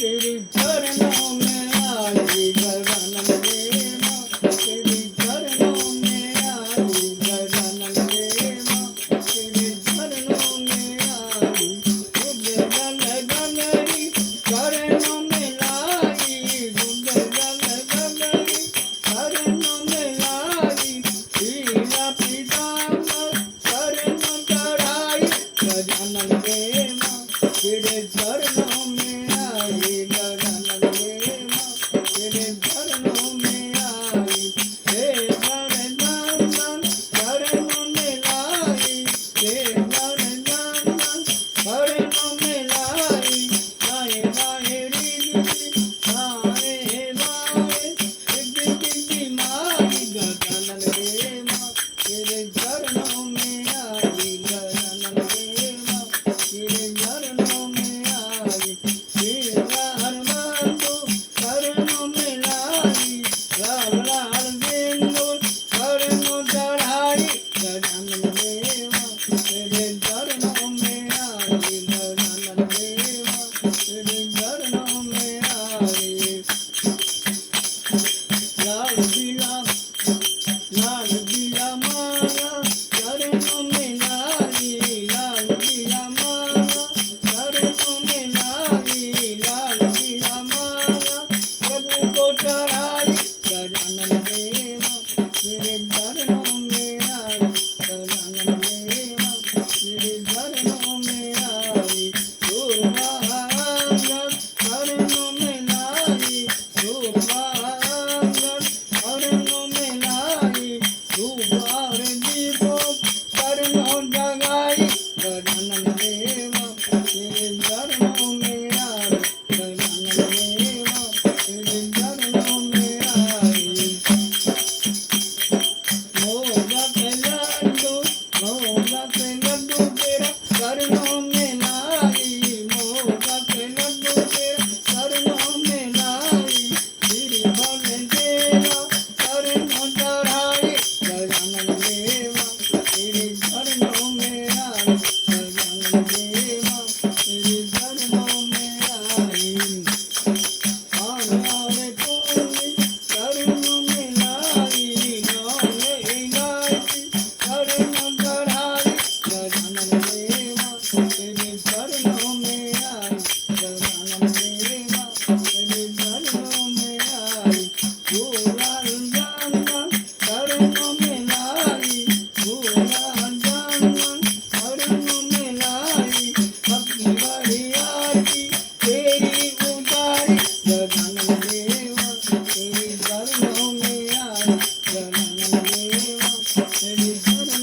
तेरे चरणों में आई गगन में माँ, तेरे चरणों में आई गगन में माँ, तेरे चरणों में आई गुदगल गगरी चरणों में लाई गुदगल गगरी चरणों में लाई पीला पीताम्बर चरणों चढ़ाई गजानन गे माँ, तेरे चरणों में आई गजानन गे माँ, तेरे चरणों में आई हे वरदान चरणों में लाई, हे वरदान चरणों में लाई, लाए लाए रीति लाए लाए रिद्धि रिद्धि माई गजानन गे माँ, तेरे चरणों में आई गजानन गे माँ, तेरे चरणों में आई तेरा हनुमान को चरणों में लाई, लाल लाल सिंदूर चरणों चढ़ाई गजानन गे माँ, तेरे चरणों में आई